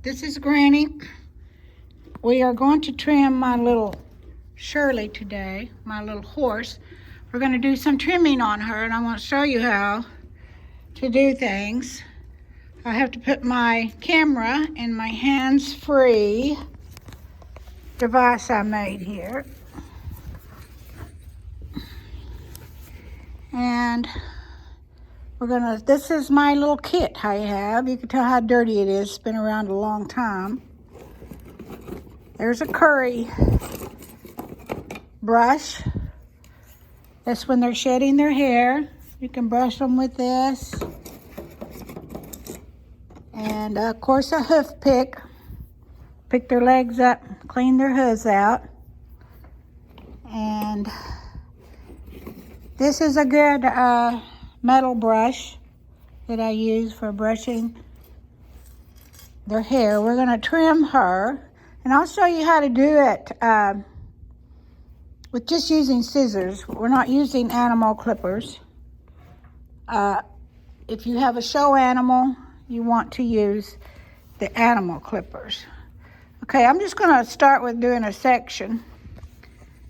This is Granny. We are going to trim my little Shirley today, my little horse. We're going to do some trimming on her, and I want to show you how to do things. I have to put my camera in my hands-free device I made here. And this is my little kit I have. You can tell how dirty it is. It's been around a long time. There's a curry brush. That's when they're shedding their hair. You can brush them with this. And of course a hoof pick. Pick their legs up, clean their hooves out. And this is a good metal brush that I use for brushing their hair. We're going to trim her, and I'll show you how to do it with just using scissors. We're not using animal clippers. If you have a show animal, you want to use the animal clippers. Okay, I'm just going to start with doing a section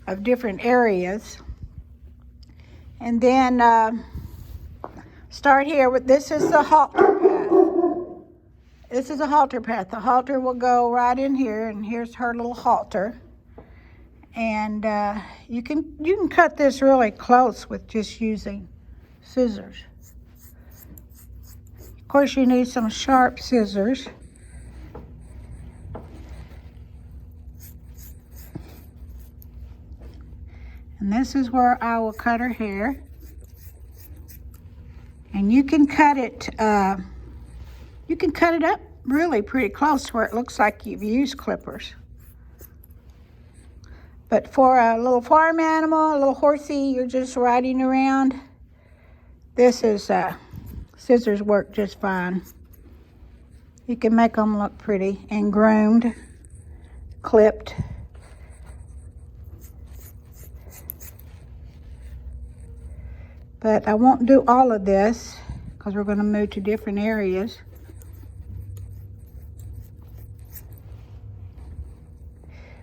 of different areas. And then start here with, this is the halter path. This is a halter path. The halter will go right in here, and here's her little halter. And you can cut this really close with just using scissors. Of course, you need some sharp scissors. And this is where I will cut her hair. And you can cut it up really pretty close to where it looks like you've used clippers. But for a little farm animal, a little horsey you're just riding around, this is scissors work just fine. You can make them look pretty and groomed, clipped. But I won't do all of this because we're going to move to different areas.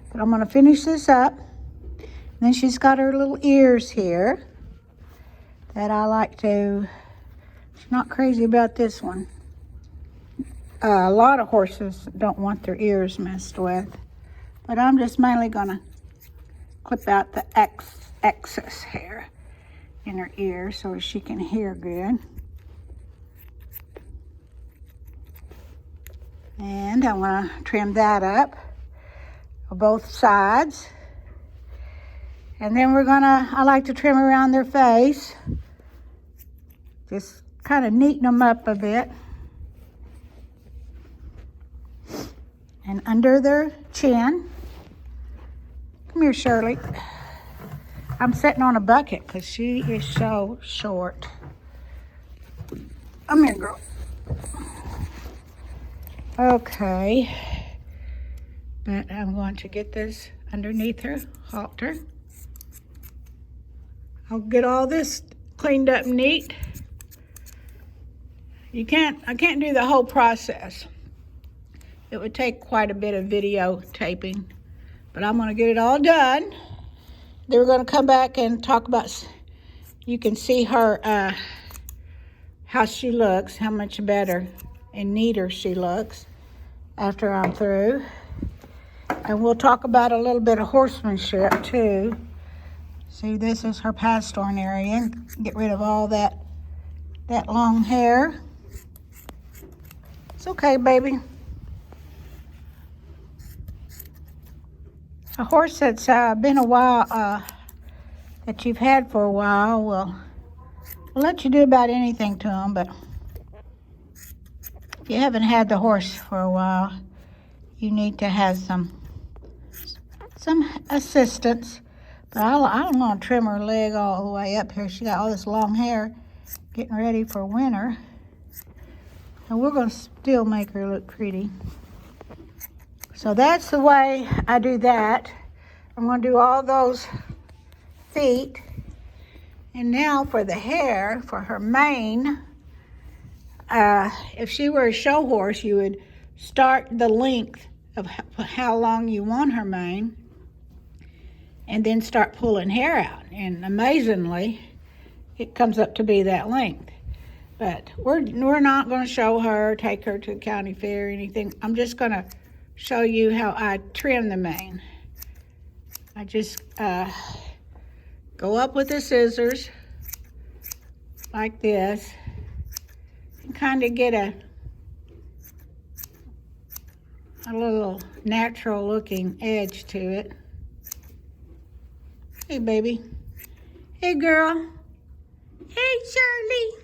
But I'm going to finish this up. And then she's got her little ears here that I like to, she's not crazy about this one. A lot of horses don't want their ears messed with. But I'm just mainly going to clip out the excess hair in her ear so she can hear good. And I want to trim that up on both sides. And then I like to trim around their face. Just kind of neaten them up a bit. And under their chin. Come here, Shirley. I'm sitting on a bucket because she is so short. Come here, girl. Okay. But I'm going to get this underneath her halter. I'll get all this cleaned up neat. I can't do the whole process. It would take quite a bit of videotaping. But I'm going to get it all done. Then we're going to come back and talk about, you can see her, how she looks, how much better and neater she looks after I'm through. And we'll talk about a little bit of horsemanship too. See, this is her pastern area. Get rid of all that long hair. It's okay, baby. A horse that's been a while, that you've had for a while, we'll let you do about anything to them, but if you haven't had the horse for a while, you need to have some assistance. But I don't want to trim her leg all the way up here. She got all this long hair getting ready for winter. And we're going to still make her look pretty. So that's the way I do that. I'm going to do all those feet. And now for the hair, for her mane, if she were a show horse, you would start the length of how long you want her mane, and then start pulling hair out. And amazingly, it comes up to be that length. But we're not going to show her, take her to the county fair or anything. I'm just going to show you how I trim the mane. I just go up with the scissors like this and kind of get a little natural looking edge to it. Hey, baby. Hey, girl. Hey, Shirley.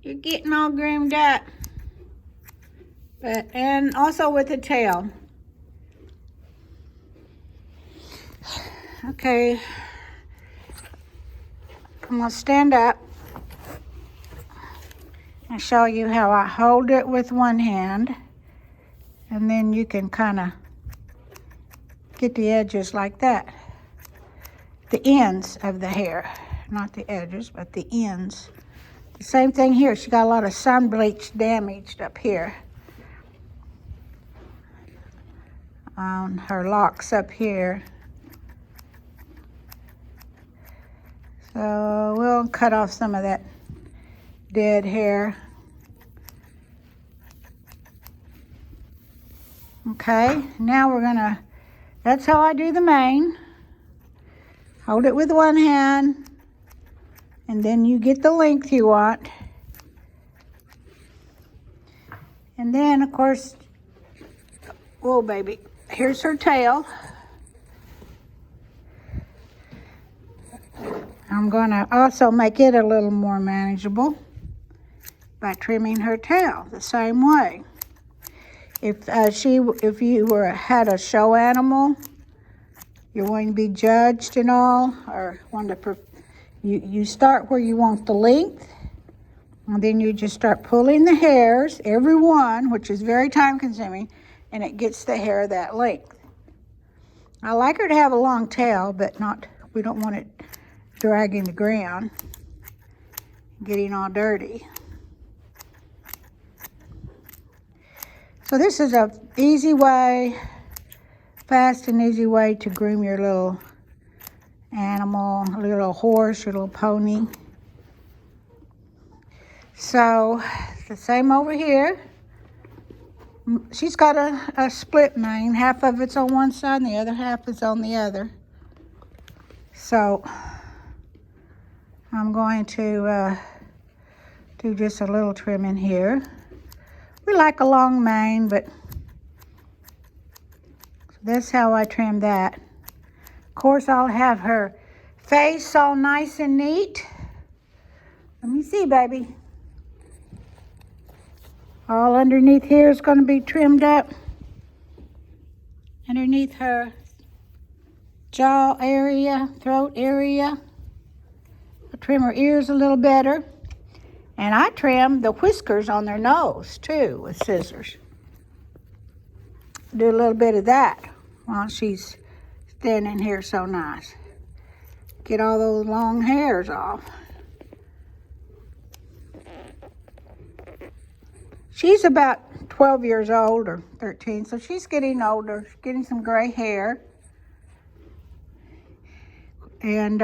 You're getting all groomed up. And also with the tail. Okay. I'm going to stand up and show you how I hold it with one hand. And then you can kind of get the edges like that. The ends of the hair. Not the edges, but the ends. The same thing here. She got a lot of sun bleach damaged up here. On her locks up here. So we'll cut off some of that dead hair. Okay, now we're gonna, that's how I do the mane. Hold it with one hand, and then you get the length you want. And then, of course, whoa, baby, here's her tail. I'm gonna also make it a little more manageable by trimming her tail the same way. If you had a show animal, you're going to be judged and all, or you start where you want the length, and then you just start pulling the hairs, every one, which is very time consuming, and it gets the hair that length. I like her to have a long tail, but we don't want it dragging the ground, getting all dirty. So this is a easy way, fast and easy way to groom your little animal, a little horse, your little pony. So the same over here. She's got a split mane. Half of it's on one side and the other half is on the other. So I'm going to do just a little trimming here. We like a long mane, but that's how I trim that. Of course, I'll have her face all nice and neat. Let me see, baby. All underneath here is going to be trimmed up. Underneath her jaw area, throat area. I'll trim her ears a little better. And I trim the whiskers on their nose, too, with scissors. Do a little bit of that while she's standing here so nice. Get all those long hairs off. She's about 12 years old, or 13, so she's getting older. She's getting some gray hair. And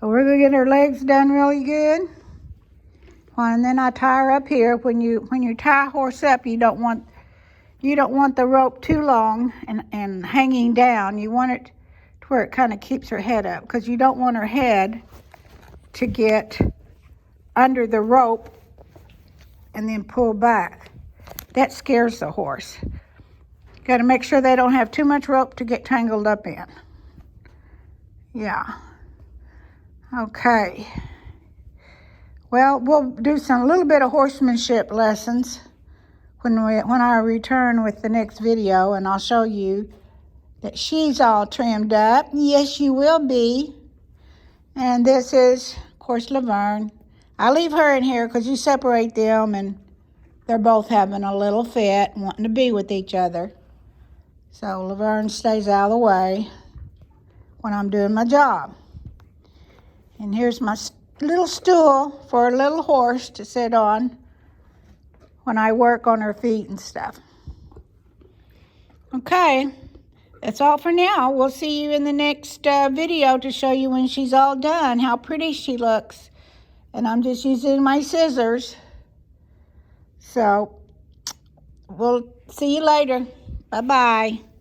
we're gonna get her legs done really good. And then I tie her up here. When you tie a horse up, you don't want the rope too long and hanging down. You want it to where it kind of keeps her head up, because you don't want her head to get under the rope and then pull back. That scares the horse. Got to make sure they don't have too much rope to get tangled up in. Yeah. Okay. Well, we'll do a little bit of horsemanship lessons when I return with the next video, and I'll show you that she's all trimmed up. Yes, you will be. And this is, of course, Laverne. I leave her in here because you separate them, and they're both having a little fit, wanting to be with each other. So Laverne stays out of the way when I'm doing my job. And here's my little stool for a little horse to sit on when I work on her feet and stuff. Okay, that's all for now. We'll see you in the next video to show you when she's all done, how pretty she looks. And I'm just using my scissors. So, we'll see you later. Bye-bye.